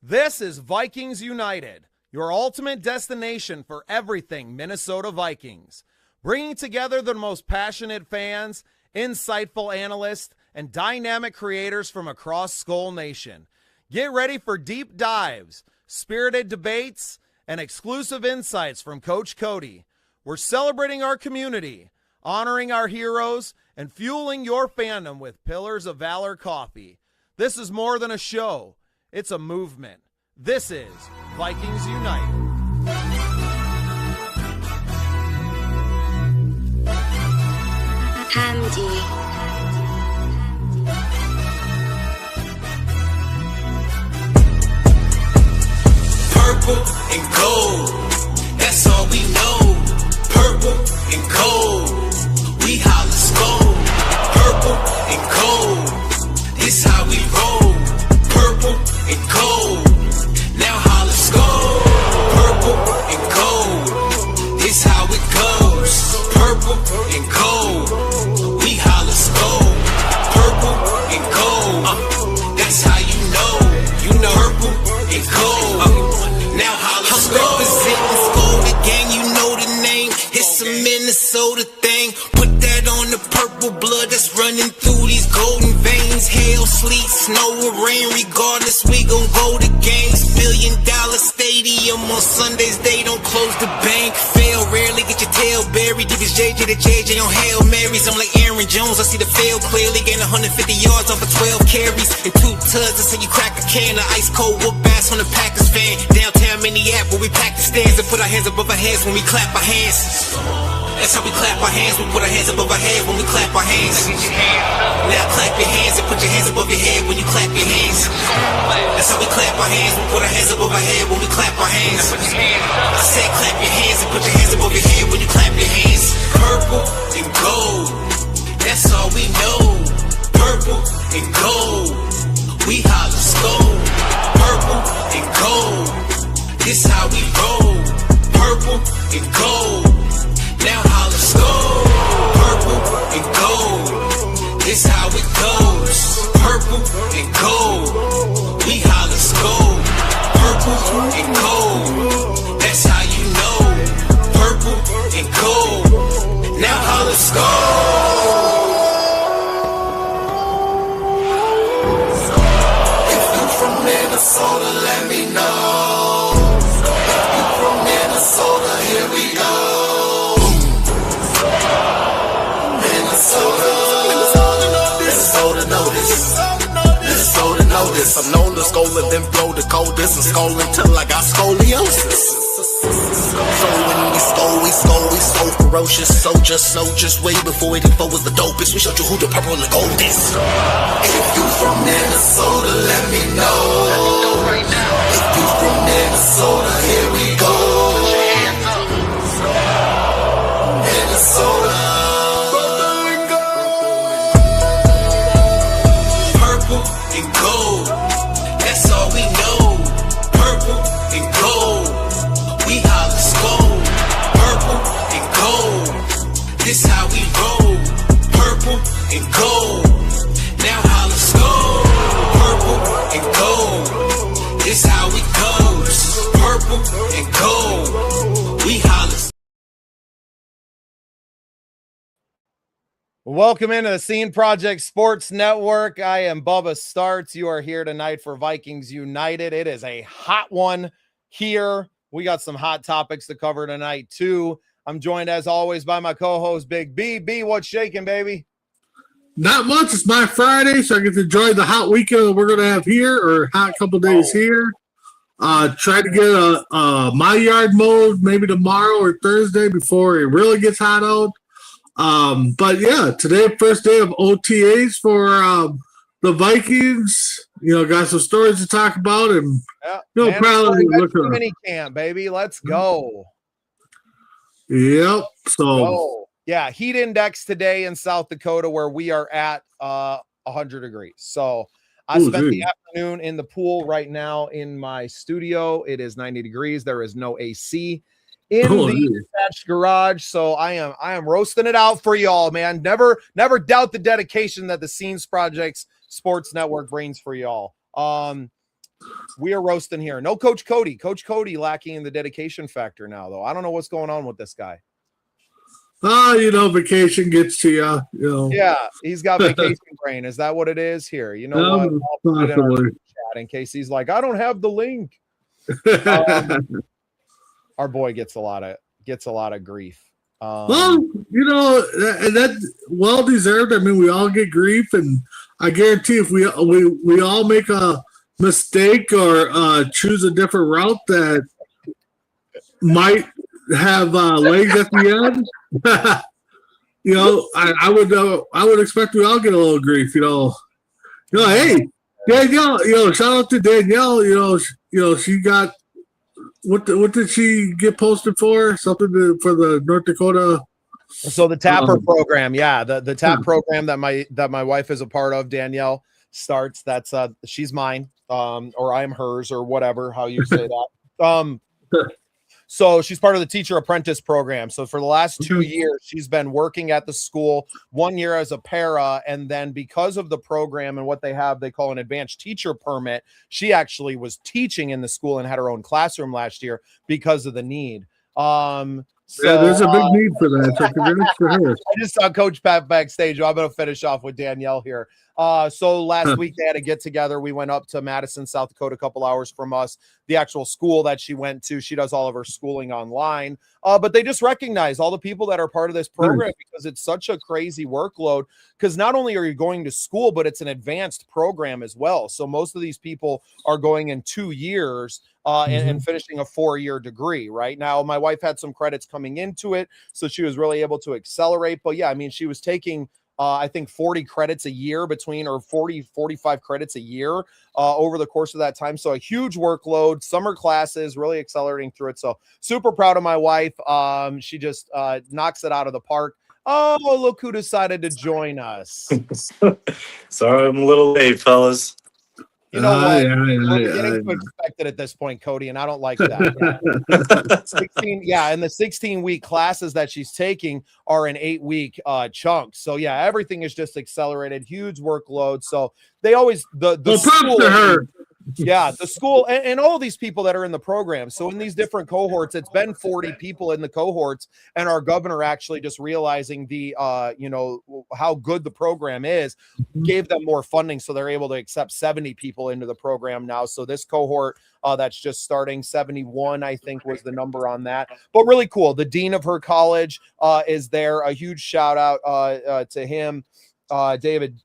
This is Vikings United, your ultimate destination for everything Minnesota Vikings. Bringing together the most passionate fans, insightful analysts, and dynamic creators from across Skol Nation. Get ready for deep dives, spirited debates, and exclusive insights from Coach Cody. We're celebrating our community, honoring our heroes, and fueling your fandom with Pillars of Valor coffee. This is more than a show. It's a movement. This is Vikings United. Handy. Purple and gold, that's all we know. Purple and gold, we holla Skol. Purple and gold, this how we roll. Purple and gold, now holla Skol. Purple and gold, this how it goes. Purple and gold, we holla Skol. Purple and gold, that's how you know. Purple and gold, now holla Skol. I'm representing Skol, the gang, you know the name. It's a Minnesota thing. Put that on the purple blood that's running through these golden veins. Hail, sleet, snow, or rain, regardless, we gon' go to games. $1 billion stadium on Sundays, they don't close the bank. Fail rarely, get your tail buried. Give his JJ to JJ on Hail Marys. I'm like Aaron Jones, I see the field clearly. Gain 150 yards off of 12 carries and 2 tuds. I say you crack a can of ice cold whoop ass on the Packers fan. Downtown Minneapolis, where we pack the stands and put our hands above our heads when we clap our hands. That's how we clap our hands. We put our hands above our head when we clap our hands. Now clap your hands and put your hands above your head when you clap your hands. That's how we clap our hands. We put our hands above our head when we clap our hands. I said clap your hands and put your hands above your head when you clap your hands. Purple and gold, that's all we know. Purple and gold, we holla Skol. Purple and gold, this how we roll. Purple and gold, now holla Skol. Purple and gold, this how it goes. Purple and gold, we holla Skol. Purple and gold, that's how you know. Purple and gold, now holla Skol. If you from Minnesota, let me know. If you from Minnesota, here we go. Minnesota know this. Minnesota know this. I'm known to Skol and then blow the coldest and Skol until I got scoliosis. So when we so ferocious. So just way before 84 was the dopest. We showed you who the purple and the gold is. If you from Minnesota, let me know. If you from Minnesota, here we go. Minnesota. Purple and gold, that's all we know. Purple and gold, we holla Skol. Purple and gold, this how we roll. Purple and gold, now holla Skol. Purple and gold, this how it goes. Purple and gold, we holla. Welcome into the Scene Project Sports Network. I am Bubba Startz. You are here tonight for Vikings United. It is a hot one here. We got some hot topics to cover tonight, too. I'm joined, as always, by my co-host, Big B. B, what's shaking, baby? Not much. It's my Friday, so I get to enjoy the hot weekend that we're going to have here, or hot couple days here. Try to get a my yard mode maybe tomorrow or Thursday before it really gets hot out. But yeah, today, first day of OTAs for the Vikings. You know, got some stories to talk about, and probably look at mini camp, baby. Let's go. Yep. So yeah, heat index today in South Dakota where we are at 100 degrees. So I spent the afternoon in the pool. Right now in my studio, it is 90 degrees. There is no AC in the attached garage. So I am roasting it out for y'all, man. Never doubt the dedication that the Scenes Projects Sports Network brings for y'all. We are roasting here. No Coach Cody. Coach Cody lacking in the dedication factor now, though. I don't know what's going on with this guy. Vacation gets to you. Yeah, he's got vacation brain. Is that what it is here? You know what? I'll put it in our chat in case he's like, I don't have the link. Our boy gets a lot of grief. That's well deserved. I mean, we all get grief, and I guarantee if we all make a mistake or choose a different route that might have legs at the end. I would expect we all get a little grief. Hey, Danielle. Shout out to Danielle. She got what did she get posted for? Something for the North Dakota. So the TAPper program, yeah, the TAP program that my wife is a part of, Danielle Startz. That's she's mine, or I'm hers, or whatever how you say that. So she's part of the teacher apprentice program. So for the last 2 years, she's been working at the school, 1 year as a para. And then because of the program and what they have, they call an advanced teacher permit. She actually was teaching in the school and had her own classroom last year because of the need. There's a big need for that. So congrats for her. I just saw Coach Pat backstage. I'm going to finish off with Danielle here. So last week they had a get together. We went up to Madison, South Dakota, a couple hours from us. The actual school that she went to, she does all of her schooling online. But they just recognize all the people that are part of this program because it's such a crazy workload. Because not only are you going to school, but it's an advanced program as well. So most of these people are going in 2 years and finishing a 4-year degree. Right now, my wife had some credits coming into it, so she was really able to accelerate. But yeah, I mean, she was taking I think 40 credits a year or 45 credits a year over the course of that time. So a huge workload, summer classes, really accelerating through it. So super proud of my wife. She just knocks it out of the park. Oh, look who decided to join us. Sorry, I'm a little late, fellas. You know what? We're beginning to expect it at this point, Cody, and I don't like that. 16-week classes that she's taking are in 8-week chunks. So yeah, everything is just accelerated, huge workload. So they always the school to her. Yeah, the school and all these people that are in the program. So in these different cohorts, it's been 40 people in the cohorts, and our governor actually just realizing the how good the program is, gave them more funding, so they're able to accept 70 people into the program now. So this cohort that's just starting, 71, I think was the number on that. But really cool. The dean of her college is there. A huge shout out to him, David.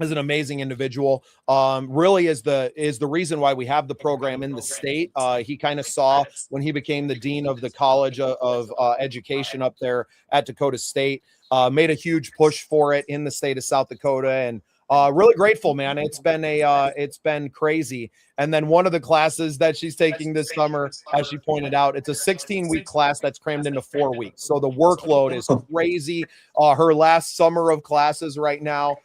Is an amazing individual. Really is the reason why we have the program in the state. He kind of saw when he became the dean of the College of Education up there at Dakota State, made a huge push for it in the state of South Dakota, and really grateful, man. It's been crazy. And then one of the classes that she's taking this summer, as she pointed out, it's a 16-week class that's crammed into 4 weeks. So the workload is crazy. Her last summer of classes right now.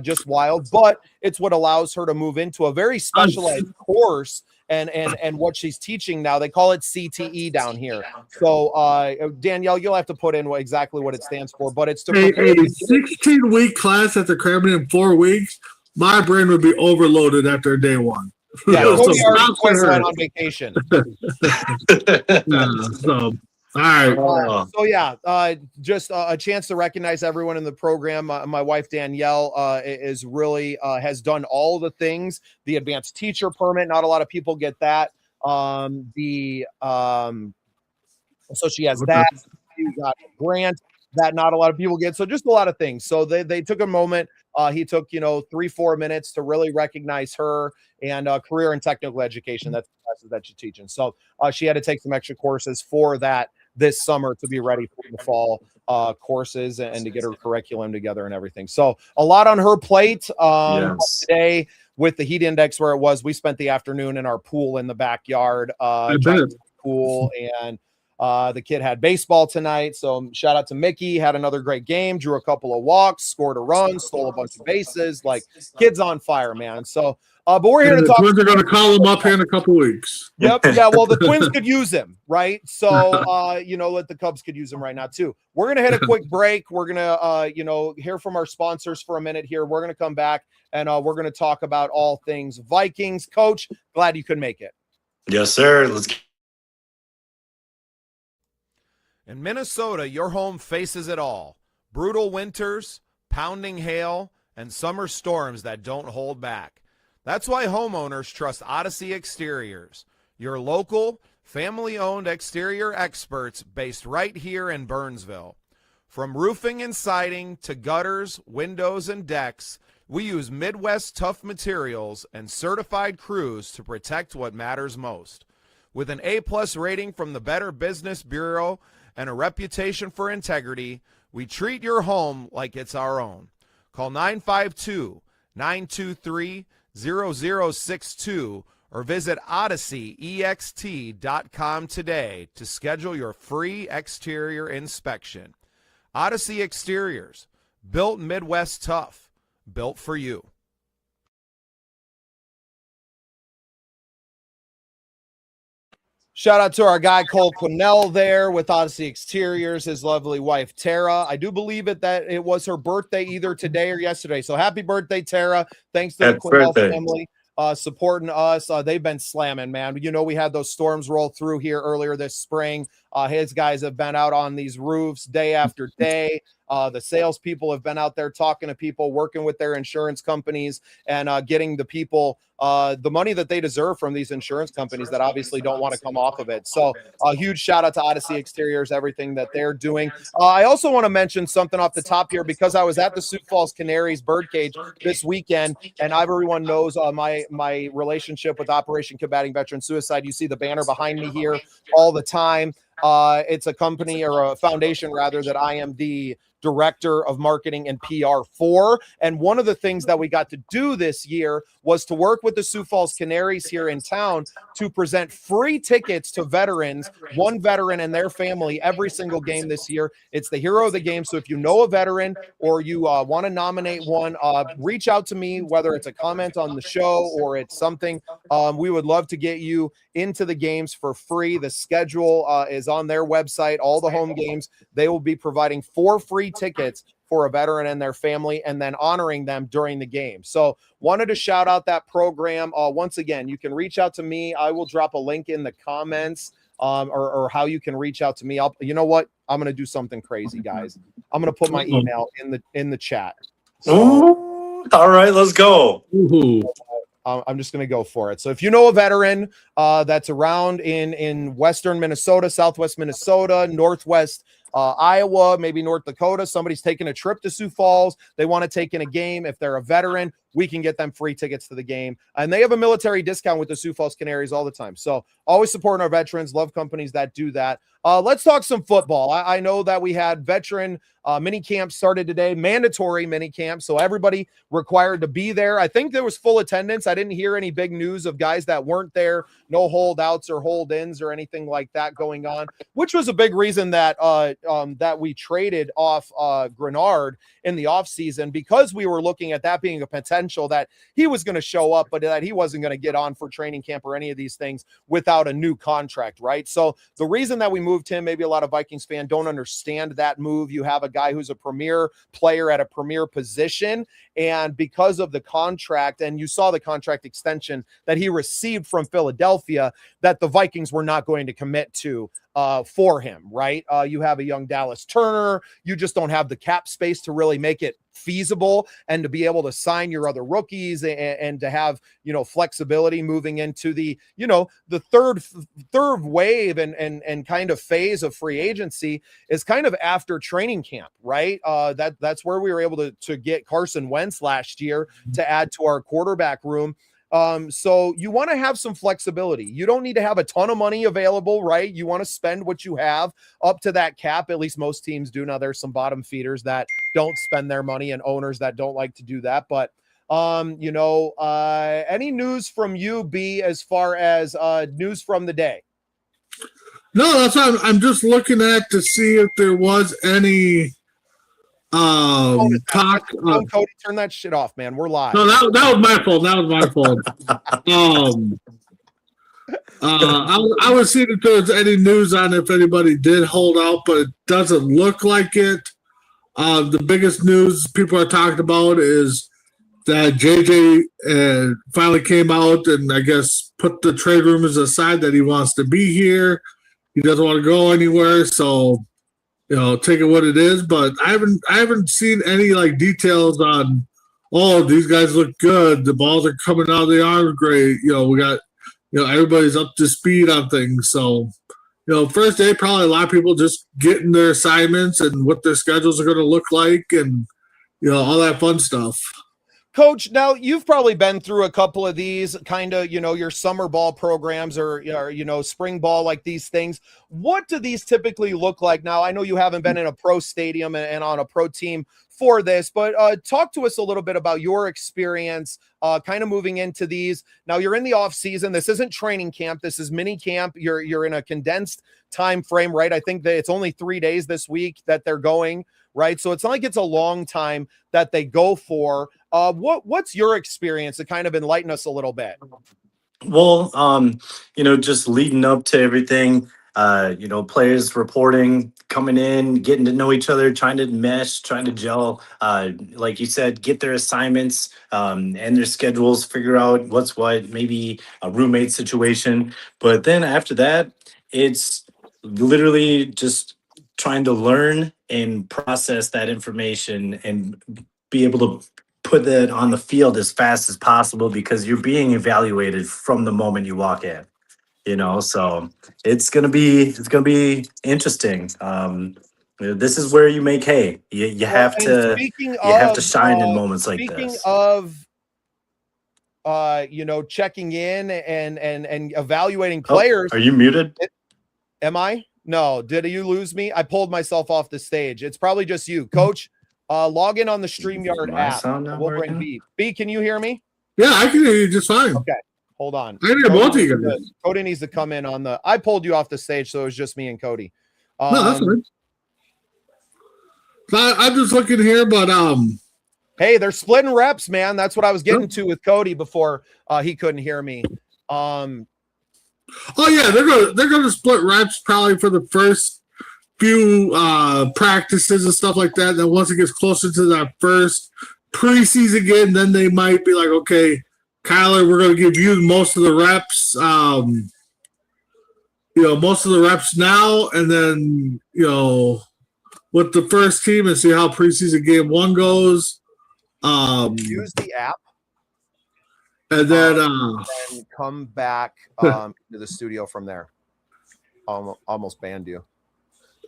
Just wild, but it's what allows her to move into a very specialized course and what she's teaching now. They call it CTE down here. So Danielle, you'll have to put in exactly what it stands for, but it's to a 16-week class that's cramming in 4 weeks. My brain would be overloaded after day one. Yeah, Cody already went on vacation. All right. So yeah, just a chance to recognize everyone in the program. My wife Danielle is really has done all the things. The advanced teacher permit, not a lot of people get that. So she has that. She got a grant that not a lot of people get. So just a lot of things. So they took a moment. He took 3-4 minutes to really recognize her and career and technical education. That's the classes that she's teaching. So she had to take some extra courses for that this summer to be ready for the fall courses and to get her curriculum together and everything. So a lot on her plate. Today with the heat index where it was, we spent the afternoon in our pool in the backyard. Pool, and the kid had baseball tonight. So shout out to Mickey, had another great game, drew a couple of walks, scored a run, stole a bunch of bases. Like, kids on fire, man. So But we're here And to the talk. Twins are going to call him up here in a couple weeks. Yep. Yeah. Well, the Twins could use him, right? So, let the Cubs could use him right now too. We're gonna hit a quick break. We're gonna, hear from our sponsors for a minute here. We're gonna come back and we're gonna talk about all things Vikings. Coach, glad you could make it. Yes, sir. Let's get In Minnesota, your home faces it all: brutal winters, pounding hail, and summer storms that don't hold back. That's why homeowners trust Odyssey Exteriors, your local, family-owned exterior experts based right here in Burnsville. From roofing and siding to gutters, windows, and decks, we use Midwest tough materials and certified crews to protect what matters most. With an A-plus rating from the Better Business Bureau and a reputation for integrity, we treat your home like it's our own. Call 952-923-0062 or visit odyssey.ext.com today to schedule your free exterior inspection. Odyssey Exteriors, built Midwest tough, built for you. Shout out to our guy Cole Quinnell there with Odyssey Exteriors, his lovely wife Tara. I do believe that it was her birthday either today or yesterday. So happy birthday, Tara. Thanks to the Quinnell family supporting us. They've been slamming, man. We had those storms roll through here earlier this spring. His guys have been out on these roofs day after day. The salespeople have been out there talking to people, working with their insurance companies, and getting the people the money that they deserve from these insurance companies that obviously don't want to come off of it. So a huge shout out to Odyssey Exteriors, everything that they're doing. I also want to mention something off the top here because I was at the Sioux Falls Canaries birdcage this weekend, and everyone knows my relationship with Operation Combating Veteran Suicide. You see the banner behind me here all the time. It's a company or a foundation rather that I am the director of marketing and PR for. And one of the things that we got to do this year was to work with the Sioux Falls Canaries here in town to present free tickets to veterans, one veteran and their family every single game this year. It's the hero of the game. So if you know a veteran or you want to nominate one, reach out to me, whether it's a comment on the show or it's something. We would love to get you into the games for free. The schedule is on their website. All the home games, they will be providing 4 free tickets for a veteran and their family, and then honoring them during the game. So wanted to shout out that program. Once again, you can reach out to me. I will drop a link in the comments or how you can reach out to me. You know what? I'm going to do something crazy, guys. I'm going to put my email in the chat. So, all right, let's go. I'm just going to go for it. So if you know a veteran that's around in western Minnesota, southwest Minnesota, northwest Iowa, maybe North Dakota, somebody's taking a trip to Sioux Falls, they want to take in a game. If they're a veteran, we can get them free tickets to the game. And they have a military discount with the Sioux Falls Canaries all the time. So always supporting our veterans, love companies that do that. Let's talk some football. I know that we had veteran mini camp started today, mandatory mini camp. So everybody required to be there. I think there was full attendance. I didn't hear any big news of guys that weren't there, no holdouts or hold-ins or anything like that going on, which was a big reason that that we traded off Grenard in the offseason, because we were looking at that being a potential that he was going to show up, but that he wasn't going to get on for training camp or any of these things without a new contract, right? So the reason that we moved him, maybe a lot of Vikings fans don't understand that move. You have a guy who's a premier player at a premier position, and because of the contract, and you saw the contract extension that he received from Philadelphia, that the Vikings were not going to commit to for him, right? You have a young Dallas Turner. You just don't have the cap space to really make it feasible and to be able to sign your other rookies and to have, flexibility moving into the, the third wave and kind of phase of free agency is kind of after training camp, right? That's where we were able to get Carson Wentz last year to add to our quarterback room. So you want to have some flexibility. You don't need to have a ton of money available, right? You want to spend what you have up to that cap. At least most teams do. Now there's some bottom feeders that don't spend their money and owners that don't like to do that. But, any news from you, B, as far as news from the day? No, that's what I'm just looking at to see if there was any talk. Cody, turn that shit off, man. We're live. No, that was my fault. That was my fault. I was seeing if there was any news on if anybody did hold out, but it doesn't look like it. The biggest news people are talking about is that JJ finally came out and I guess put the trade rumors aside that he wants to be here. He doesn't want to go anywhere, so take it what it is. But I haven't seen any like details on. Oh, these guys look good. The balls are coming out of the arm great. We got everybody's up to speed on things. So first day probably a lot of people just getting their assignments and what their schedules are going to look like and all that fun stuff. Coach, now you've probably been through a couple of these kind of, your summer ball programs or spring ball, like these things. What do these typically look like? Now, I know you haven't been in a pro stadium and on a pro team for this, but talk to us a little bit about your experience kind of moving into these. Now you're in the off season. This isn't training camp. This is mini camp. You're in a condensed time frame, right? I think that it's only 3 days this week that they're going, right? So it's not like it's a long time that they go for. What's your experience to kind of enlighten us a little bit? Well, just leading up to everything, players reporting, coming in, getting to know each other, trying to mesh, trying to gel, like you said, get their assignments and their schedules, figure out what's what, maybe a roommate situation. But then after that, it's literally just trying to learn and process that information and be able to put that on the field as fast as possible because you're being evaluated from the moment you walk in, so it's going to be interesting. This is where you make hay. You have to shine in moments like this. Speaking of, checking in and evaluating players. Are you muted? Am I? No. Did you lose me? I pulled myself off the stage. It's probably just you, Coach. Log in on the StreamYard app. We'll bring B. B, can you hear me? Yeah, I can hear you just fine. Okay, hold on. I hear both of you guys. Cody needs to come in on the. I pulled you off the stage, so it was just me and Cody. No, that's fine. I'm just looking here, but hey, they're splitting reps, man. That's what I was getting to with Cody before he couldn't hear me. Oh yeah, they're gonna split reps probably for the first few practices and stuff like that. Then once it gets closer to that first preseason game, then they might be like, okay, Kyler, we're going to give you most of the reps, most of the reps now, and then, with the first team and see how preseason game 1 goes. Use the app. And then and come back to the studio from there. Almost banned you.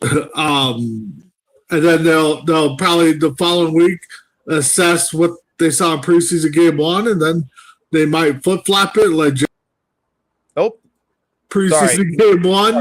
And then they'll probably the following week assess what they saw in preseason game 1, and then they might flip-flop it like nope. Preseason game 1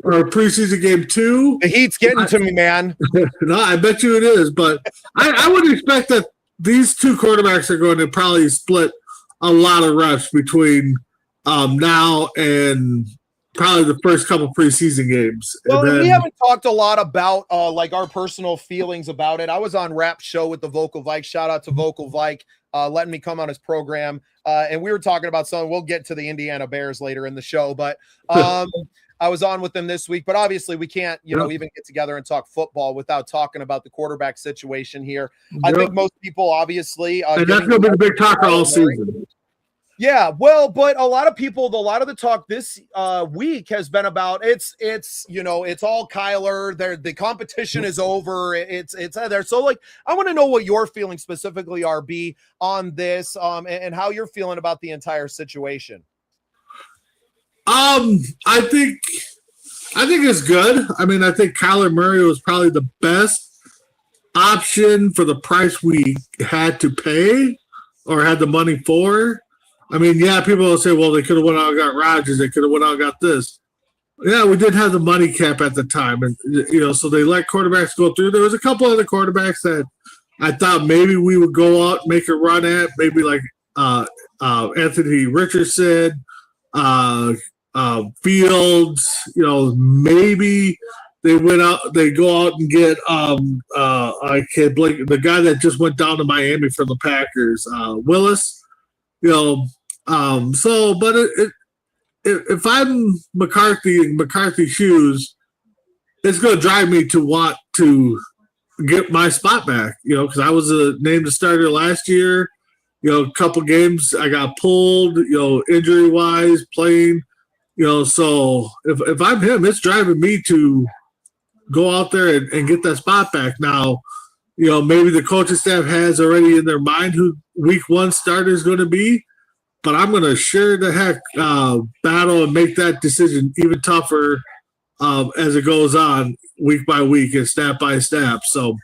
or preseason game 2. The heat's getting to me, man. No, I bet you it is, but I would expect that these two quarterbacks are going to probably split a lot of reps between now and probably the first couple preseason games. Well, we haven't talked a lot about like our personal feelings about it. I was on Rap's show with the Vocal Vike. Shout out to Vocal Vike letting me come on his program. And we were talking about something. We'll get to the Indiana Bears later in the show, but I was on with them this week. But obviously we can't, even get together and talk football without talking about the quarterback situation here. I think most people obviously and that's going to be the big talk all season. Yeah, well, but a lot of the talk this week has been about it's all Kyler. The competition is over. It's there. So like, I want to know what your feelings specifically are, B, on this, and how you're feeling about the entire situation. I think it's good. I mean, I think Kyler Murray was probably the best option for the price we had to pay or had the money for. I mean, yeah, people will say, well, they could have went out and got Rodgers. They could have went out and got this. Yeah, we did have the money cap at the time. And, so they let quarterbacks go through. There was a couple other quarterbacks that I thought maybe we would go out and make a run at, maybe like Anthony Richardson, Fields, maybe they go out and get I can't believe the guy that just went down to Miami for the Packers, Willis. But if I'm McCarthy in McCarthy's shoes, it's going to drive me to want to get my spot back, because I was named a starter last year. A couple games I got pulled, injury wise, playing, so if I'm him, it's driving me to go out there and get that spot back. Now, maybe the coaching staff has already in their mind who week one starter is going to be, but I'm going to sure the heck battle and make that decision even tougher as it goes on week by week and snap by snap. So,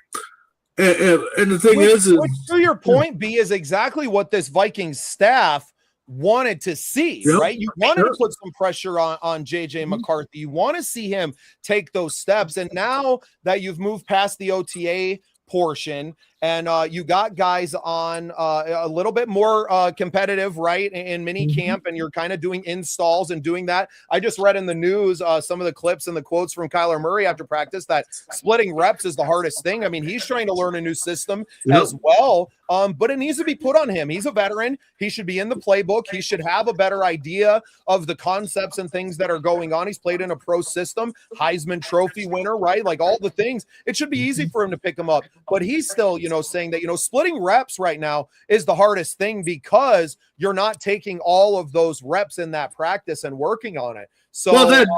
and the thing is, to your point, B, is exactly what this Vikings staff wanted to see, right? You wanted to put some pressure on JJ McCarthy. You want to see him take those steps. And now that you've moved past the OTA portion and you got guys on a little bit more competitive, right, in mini camp, and you're kind of doing installs and doing that. I just read in the news some of the clips and the quotes from Kyler Murray after practice that splitting reps is the hardest thing. I mean, he's trying to learn a new system as well, but it needs to be put on him. He's a veteran. He should be in the playbook. He should have a better idea of the concepts and things that are going on. He's played in a pro system, Heisman Trophy winner, right? Like all the things. It should be easy for him to pick him up, but he's still, saying that, splitting reps right now is the hardest thing because you're not taking all of those reps in that practice and working on it. So that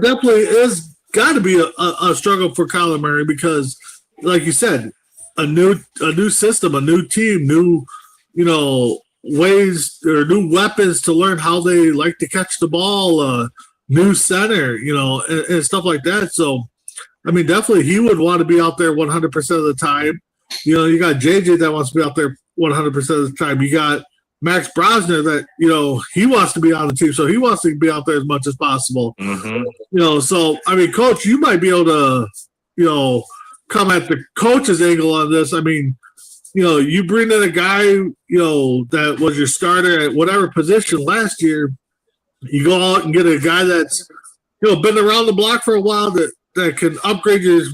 definitely is got to be a struggle for Kyler Murray because, like you said, a new system, a new team, new, ways or new weapons to learn how they like to catch the ball, new center, and stuff like that. So, I mean, definitely he would want to be out there 100% of the time. You got JJ that wants to be out there 100% of the time. You got Max Brosner that, he wants to be on the team, so he wants to be out there as much as possible. So, I mean, Coach, you might be able to, come at the coach's angle on this. I mean, you bring in a guy, that was your starter at whatever position last year. You go out and get a guy that's, been around the block for a while that can upgrade your,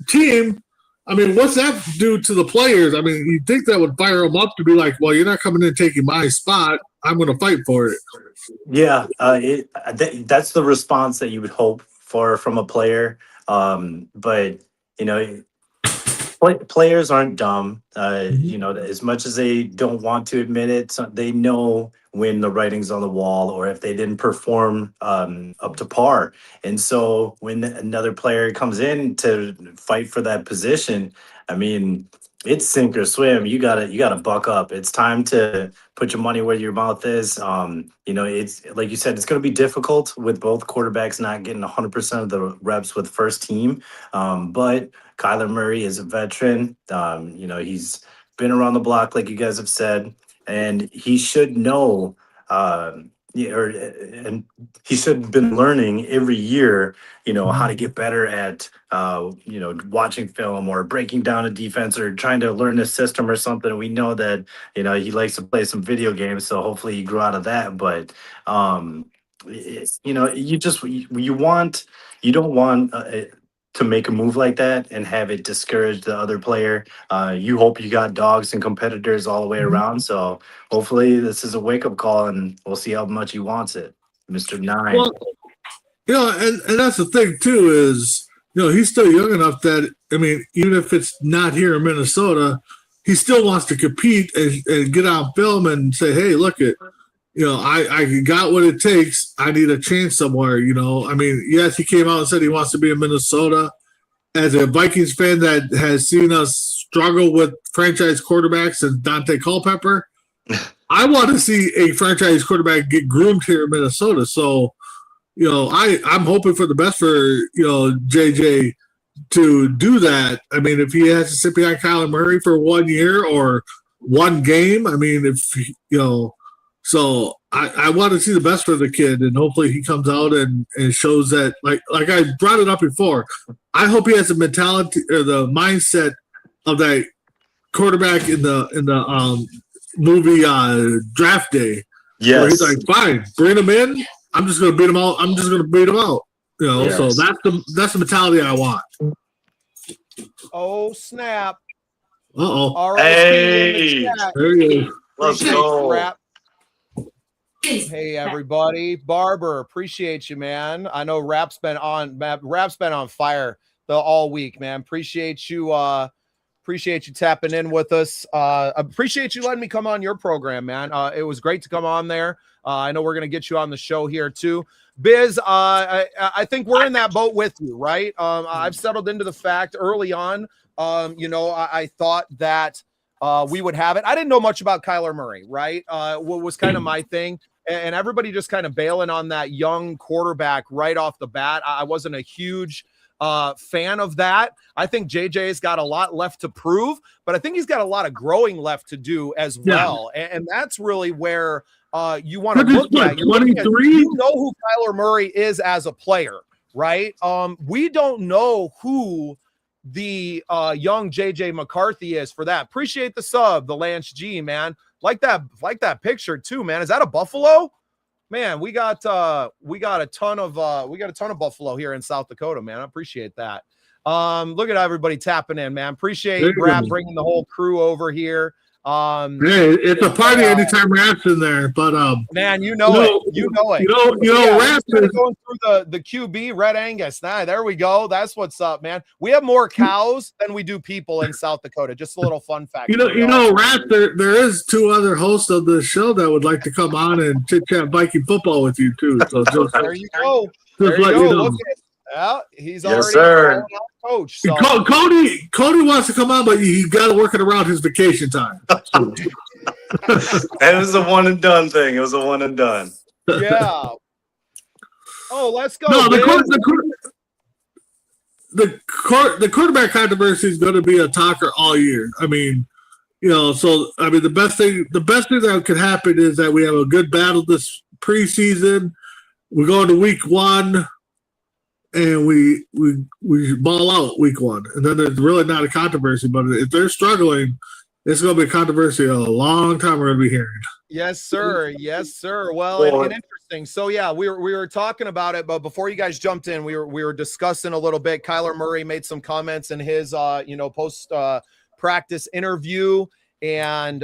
team. I mean, what's that do to the players? I mean, you'd think that would fire them up to be like, well, you're not coming in taking my spot. I'm going to fight for it. Yeah, that's the response that you would hope for from a player. But, players aren't dumb. As much as they don't want to admit it, they know when the writing's on the wall or if they didn't perform up to par. And so when another player comes in to fight for that position, I mean, it's sink or swim. You gotta buck up. It's time to put your money where your mouth is. It's like you said, it's going to be difficult with both quarterbacks not getting 100% of the reps with first team. But Kyler Murray is a veteran. He's been around the block, like you guys have said, and he should know. And he should have been learning every year, how to get better at, watching film or breaking down a defense or trying to learn a system or something. We know that, he likes to play some video games, so hopefully he grew out of that. But, you don't want to make a move like that and have it discourage the other player. You hope you got dogs and competitors all the way around. So hopefully this is a wake-up call, and we'll see how much he wants it, Mr. 9. Well, and that's the thing, too, is, he's still young enough that, I mean, even if it's not here in Minnesota, he still wants to compete and get on film and say, hey, look it. I got what it takes. I need a chance somewhere, I mean, yes, he came out and said he wants to be in Minnesota. As a Vikings fan that has seen us struggle with franchise quarterbacks and Dante Culpepper, I want to see a franchise quarterback get groomed here in Minnesota. So, I'm hoping for the best for, JJ to do that. I mean, if he has to sit behind Kyler Murray for 1 year or one game, I mean, so I want to see the best for the kid, and hopefully he comes out and shows that, like I brought it up before, I hope he has the mentality or the mindset of that quarterback in the movie Draft Day. Yes. Where he's like, fine, bring him in. I'm just going to beat him out. I'm just going to beat him out. So that's the mentality I want. Oh, snap. Uh-oh. Hey, There he is. let's go. Rap. Hey everybody, Barber, appreciate you, man. I know Rap's been on fire all week, man. Appreciate you tapping in with us. Appreciate you letting me come on your program, man. It was great to come on there. I know we're gonna get you on the show here too. Biz, I think we're in that boat with you, right? I've settled into the fact early on. I thought that we would have it. I didn't know much about Kyler Murray, right? What was kind of my thing. And everybody just kind of bailing on that young quarterback right off the bat. I wasn't a huge fan of that. I think JJ's got a lot left to prove, but I think he's got a lot of growing left to do as well. And that's really where you want to look at. You know who Kyler Murray is as a player, right? We don't know who the young JJ McCarthy is for that. Appreciate the sub, the Lance G, man. Like that picture too, man. Is that a buffalo? Man, we got a ton of buffalo here in South Dakota, man. I appreciate that. Look at everybody tapping in, man. Appreciate Brad bringing the whole crew over here. Hey, it's a party anytime Rap's in there, but man, you know it. Rap is going through the QB Red Angus. Nah, there we go. That's what's up, man. We have more cows than we do people in South Dakota. Just a little fun fact. Rap. There is two other hosts of the show that would like to come on and chit chat Viking football with you too. So just there you go. Look at it. Yeah, he's already coach. So. Cody wants to come on, but he got to work it around his vacation time. So. It was a one and done thing. It was a one and done. Yeah. Oh, let's go. No, the quarterback controversy is going to be a talker all year. I mean, the best thing that could happen is that we have a good battle this preseason. We go into week one. And we ball out week one, and then there's really not a controversy. But if they're struggling, it's going to be a controversy a long time we're going to be hearing. Yes, sir. Yes, sir. Well, and interesting. So yeah, we were talking about it, but before you guys jumped in, we were discussing a little bit. Kyler Murray made some comments in his post practice interview. And,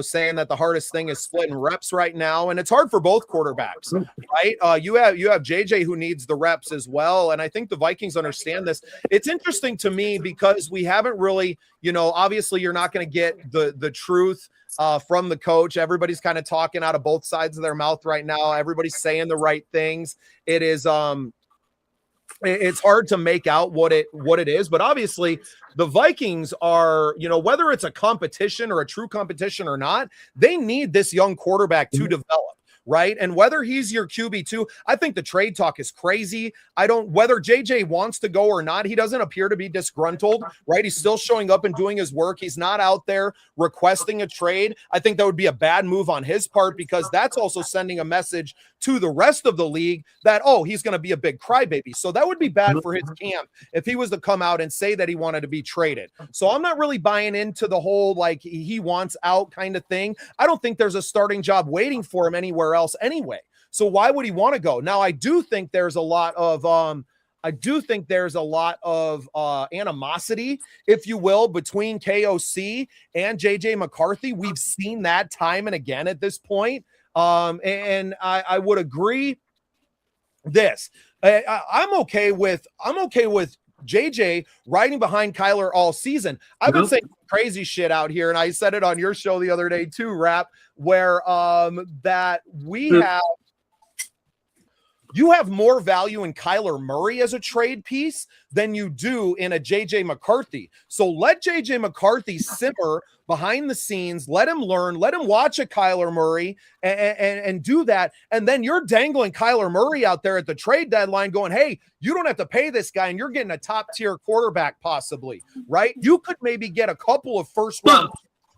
saying that the hardest thing is splitting reps right now. And it's hard for both quarterbacks, right? You have JJ who needs the reps as well. And I think the Vikings understand this. It's interesting to me because we haven't really, obviously you're not going to get the truth from the coach. Everybody's kind of talking out of both sides of their mouth right now. Everybody's saying the right things. It is, it's hard to make out what it is, but obviously the Vikings are, whether it's a competition or a true competition or not, they need this young quarterback to develop. Right. And whether he's your QB2, I think the trade talk is crazy. Whether JJ wants to go or not, he doesn't appear to be disgruntled, right? He's still showing up and doing his work. He's not out there requesting a trade. I think that would be a bad move on his part because that's also sending a message to the rest of the league that, he's going to be a big crybaby. So that would be bad for his camp if he was to come out and say that he wanted to be traded. So I'm not really buying into the whole, like, he wants out kind of thing. I don't think there's a starting job waiting for him anywhere else anyway. So why would he want to go? Now, I do think there's a lot of animosity, if you will, between KOC and JJ McCarthy. We've seen that time and again at this point. And I would agree this. I'm okay with JJ riding behind Kyler all season. I've been saying crazy shit out here, and I said it on your show the other day too, Rap, where that you have more value in Kyler Murray as a trade piece than you do in a JJ McCarthy. So let JJ McCarthy simmer behind the scenes, let him learn, let him watch a Kyler Murray and do that. And then you're dangling Kyler Murray out there at the trade deadline going, hey, you don't have to pay this guy and you're getting a top tier quarterback possibly, right? You could maybe get a couple of first round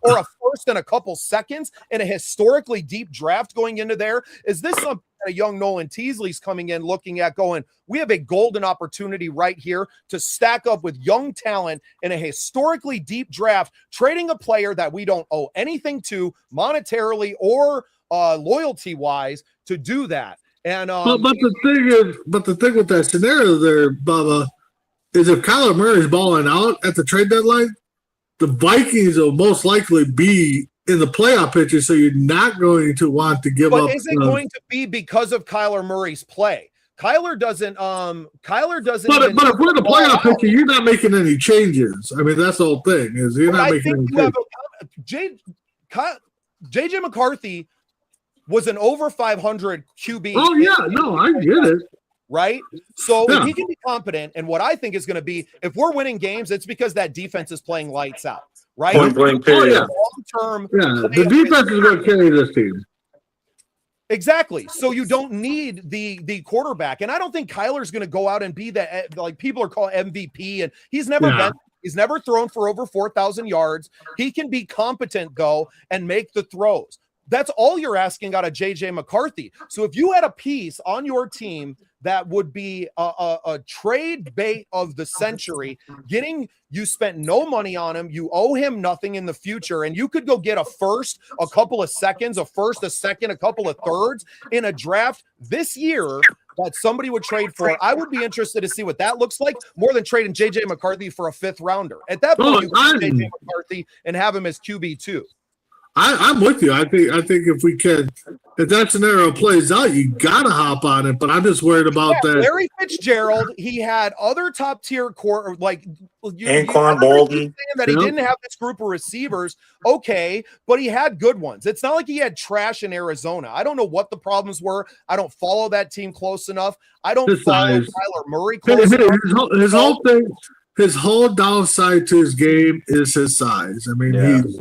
or a first and a couple seconds in a historically deep draft going into there. Is this something that a young Nolan Teasley's coming in looking at going, we have a golden opportunity right here to stack up with young talent in a historically deep draft, trading a player that we don't owe anything to monetarily or loyalty-wise to do that. And but the thing with that scenario there, Bubba, is if Kyler Murray is balling out at the trade deadline, the Vikings will most likely be in the playoff picture, so you're not going to want to give up. But is it going to be because of Kyler Murray's play? Kyler doesn't. But if we're in the playoff picture, you're not making any changes. I mean, that's the whole thing. Is you're not making any changes. JJ McCarthy was an over 500 QB. Oh yeah, no, I get it. Right? So if he can be competent, and what I think is going to be, if we're winning games, it's because that defense is playing lights out. Right? Point blank period. Long-term. Yeah, the defense is going to carry this team. Exactly. So you don't need the quarterback. And I don't think Kyler's going to go out and be that, like people are calling MVP. And he's never thrown for over 4,000 yards. He can be competent, though, and make the throws. That's all you're asking out of JJ McCarthy. So if you had a piece on your team that would be a trade bait of the century, you spent no money on him, you owe him nothing in the future, and you could go get a first, a couple of seconds, a first, a second, a couple of thirds in a draft this year that somebody would trade for, I would be interested to see what that looks like more than trading JJ McCarthy for a 5th rounder. At that point, you can JJ McCarthy and have him as QB2. I'm with you. I think if that scenario plays out, you gotta hop on it. But I'm just worried about that. Larry Fitzgerald, he had other top tier core like Anquan Bolden. That he didn't have this group of receivers, okay, but he had good ones. It's not like he had trash in Arizona. I don't know what the problems were. I don't follow that team close enough. I don't follow Kyler Murray close enough. His whole thing, his whole downside to his game is his size. I mean, he's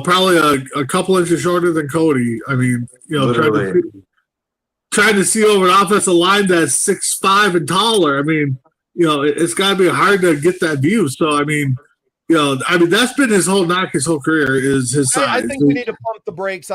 probably a couple inches shorter than Cody. I mean, trying to see over an offensive line that's 6'5" and taller. I mean, it's got to be hard to get that view. So, I mean, that's been his whole knock his whole career is his size. I think we need to pump the brakes.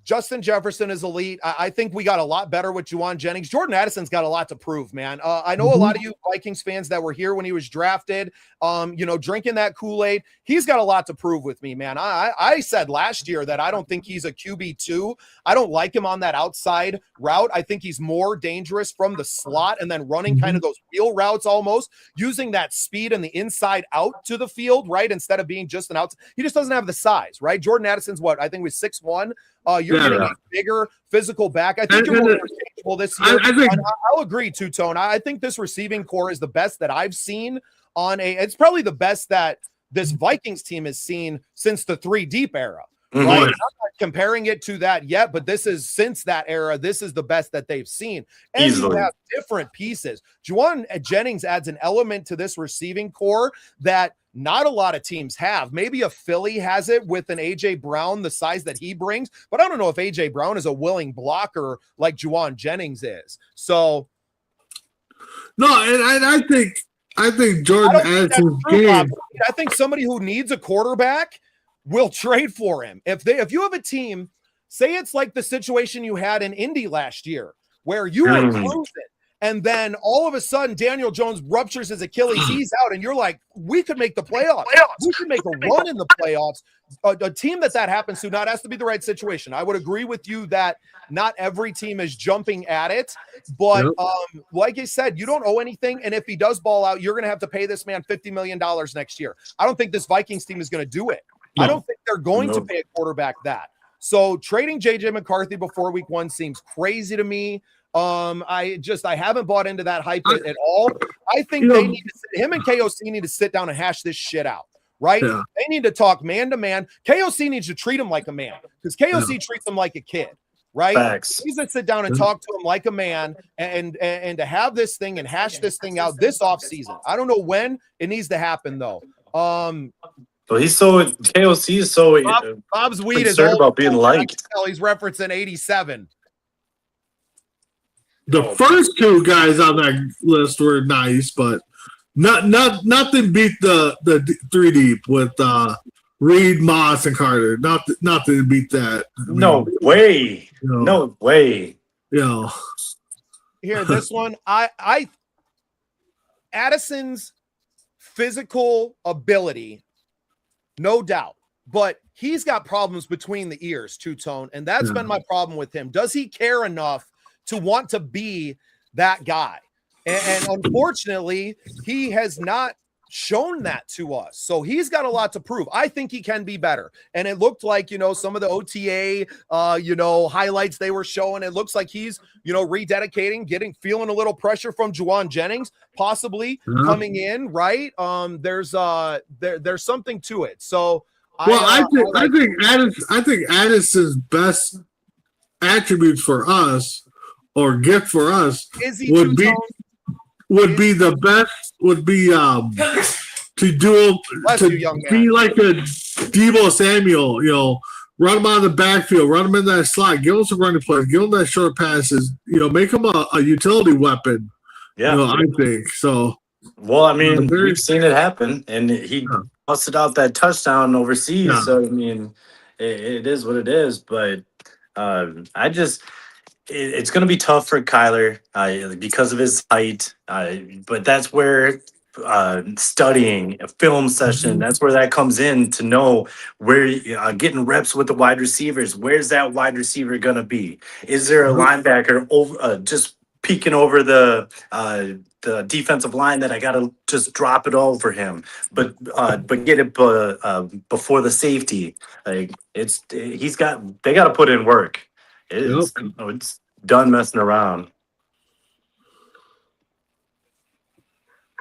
Justin Jefferson is elite. I think we got a lot better with Juwan Jennings. Jordan Addison's got a lot to prove, man. I know a lot of you Vikings fans that were here when he was drafted, drinking that Kool-Aid. He's got a lot to prove with me, man. I said last year that I don't think he's a QB2. I don't like him on that outside route. I think he's more dangerous from the slot and then running kind of those wheel routes almost, using that speed and the inside out to the field, right? Instead of being just an outside. He just doesn't have the size, right? Jordan Addison's I think was 6'1". You're getting a bigger physical back. I think you're more interchangeable this year. I'll agree, Two-Tone. I think this receiving core is the best that I've seen it's probably the best that this Vikings team has seen since the 3 deep era. Right? I'm not comparing it to that yet, but this is since that era. This is the best that they've seen. And you have different pieces. Juwan Jennings adds an element to this receiving core that not a lot of teams have. Maybe a Philly has it with an A.J. Brown, the size that he brings, but I don't know if A.J. Brown is a willing blocker like Juwan Jennings is. So, no, and I think Jordan Addison's game. I think somebody who needs a quarterback will trade for him. If you have a team, say it's like the situation you had in Indy last year, where you were cruising, and then all of a sudden Daniel Jones ruptures his Achilles, he's out, and you're like, we could make the playoffs. We could make a run in the playoffs. A team that happens to not has to be the right situation. I would agree with you that not every team is jumping at it, but like I said, you don't owe anything, and if he does ball out, you're going to have to pay this man $50 million next year. I don't think this Vikings team is going to do it. I don't think they're going to pay a quarterback that. So trading JJ McCarthy before week 1 seems crazy to me. I haven't bought into that hype at all. I think him and KOC need to sit down and hash this shit out, right? Yeah. They need to talk man to man. KOC needs to treat him like a man because KOC treats him like a kid, right? Facts. He needs to sit down and talk to him like a man and to have this thing and hash this thing out this offseason. I don't know when it needs to happen though. But KOC is so Bob's weed concerned is about being liked. He's referencing 87. The first 2 guys on that list were nice, but nothing beat the 3 deep with Reed, Moss, and Carter. Nothing beat that. No way. No way. Here, this one, Addison's physical ability, no doubt, but he's got problems between the ears, Two-Tone, and that's been my problem with him. Does he care enough to want to be that guy. And unfortunately, he has not shown that to us. So he's got a lot to prove. I think he can be better. And it looked like, some of the OTA, highlights they were showing, it looks like he's, rededicating, feeling a little pressure from Juwan Jennings, possibly coming in, right? There's something to it. So I think Addison's best attributes for us or gift for us would be the best would be to do be like a Deebo Samuel, run him out of the backfield, run him in that slot, give him some running plays, give him that short passes, make him a utility weapon. Yeah, I think so. Well, I mean, we've seen it happen, and he busted out that touchdown overseas. Yeah. So I mean, it is what it is. But it's going to be tough for Kyler because of his height. But that's where studying a film session, that's where that comes in, to know where getting reps with the wide receivers. Where's that wide receiver going to be? Is there a linebacker over just peeking over the defensive line that I got to just drop it over him, but get it before the safety? Like they got to put in work. It's done messing around.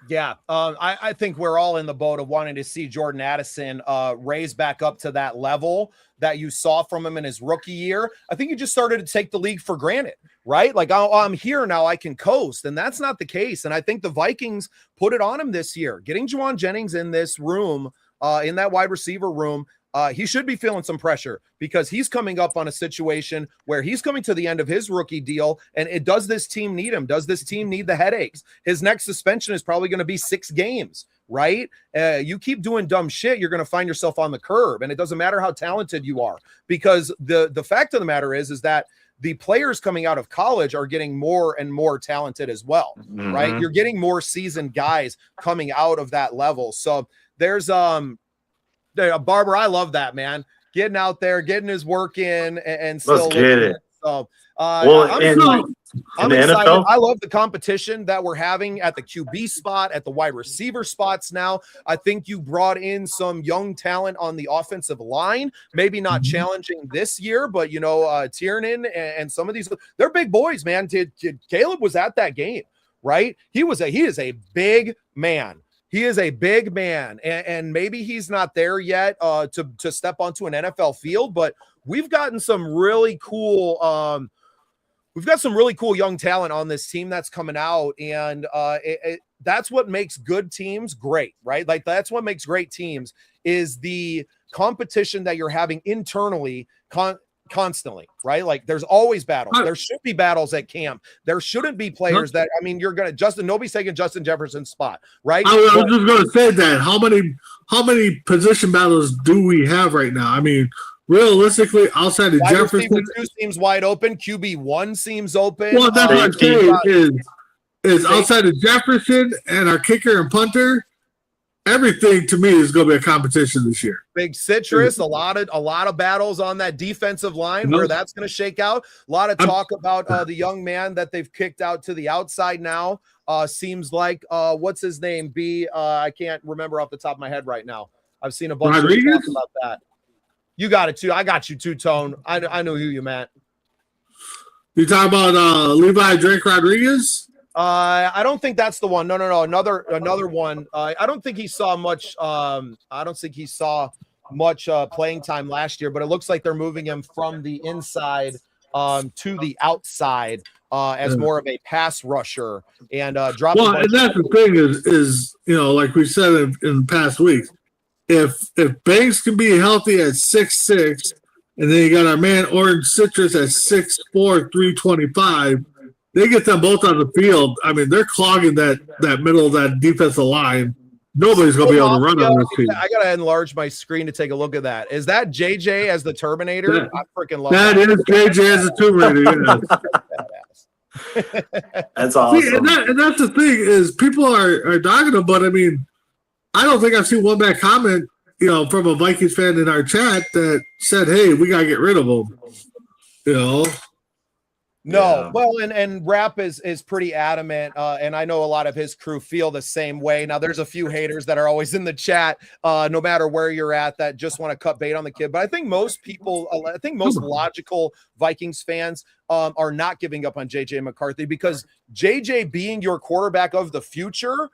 Yeah, I think we're all in the boat of wanting to see Jordan Addison raise back up to that level that you saw from him in his rookie year. I think he just started to take the league for granted, right? Like, I'm here now, I can coast, and that's not the case. And I think the Vikings put it on him this year. Getting Juwan Jennings in this room, in that wide receiver room, he should be feeling some pressure because he's coming up on a situation where he's coming to the end of his rookie deal. And does this team need him? Does this team need the headaches? His next suspension is probably going to be 6 games, right? You keep doing dumb shit, you're going to find yourself on the curb. And it doesn't matter how talented you are, because the fact of the matter is that the players coming out of college are getting more and more talented as well, right? You're getting more seasoned guys coming out of that level. So there's Barber, I love that, man. Getting out there, getting his work in, and still let's get it. So, I'm excited. NFL? I love the competition that we're having at the QB spot, at the wide receiver spots now. I think you brought in some young talent on the offensive line, maybe not challenging this year, but, Tiernan and some of these, they're big boys, man. Caleb was at that game, right? He is a big man. He is a big man, and maybe he's not there yet to step onto an NFL field, but we've gotten some really cool young talent on this team that's coming out, and that's what makes good teams great, right? Like, that's what makes great teams is the competition that you're having internally constantly, right? Like, there's always battles. There should be battles at camp. There shouldn't be players that, you're going to nobody's taking Justin Jefferson's spot, right? I was just going to say that. How many position battles do we have right now? I mean, realistically, outside of Jefferson, 2 seems wide open. QB1 seems open. Well, that's what I'm saying is outside of Jefferson and our kicker and punter, everything to me is going to be a competition this year. Big citrus, a lot of battles on that defensive line where that's going to shake out. A lot of talk about the young man that they've kicked out to the outside now. Seems like what's his name? I can't remember off the top of my head right now. I've seen a bunch of talk about that. You got it too. I got you too, Tone. I know who you meant. You talking about Levi Drake Rodriguez? I don't think that's the one. No. Another one. I don't think he saw much. Playing time last year, but it looks like they're moving him from the inside to the outside as more of a pass rusher and drop. Well, and that's the thing is like we said in past weeks, if Banks can be healthy at 6'6", and then you got our man Orange Citrus at 6'4", 325. They get them both on the field. I mean, they're clogging that middle of that defensive line. Nobody's going to be able to run on this team. I got to enlarge my screen to take a look at that. Is that JJ as the Terminator? I freaking love that. That is JJ as the Terminator. That's awesome. See, and that's the thing is people are dogging him, but I mean, I don't think I've seen one bad comment, from a Vikings fan in our chat that said, "Hey, we got to get rid of him." No, well, and Rap is pretty adamant, and I know a lot of his crew feel the same way. Now, there's a few haters that are always in the chat, no matter where you're at, that just want to cut bait on the kid. But I think most people, I think most logical Vikings fans are not giving up on JJ McCarthy, because JJ being your quarterback of the future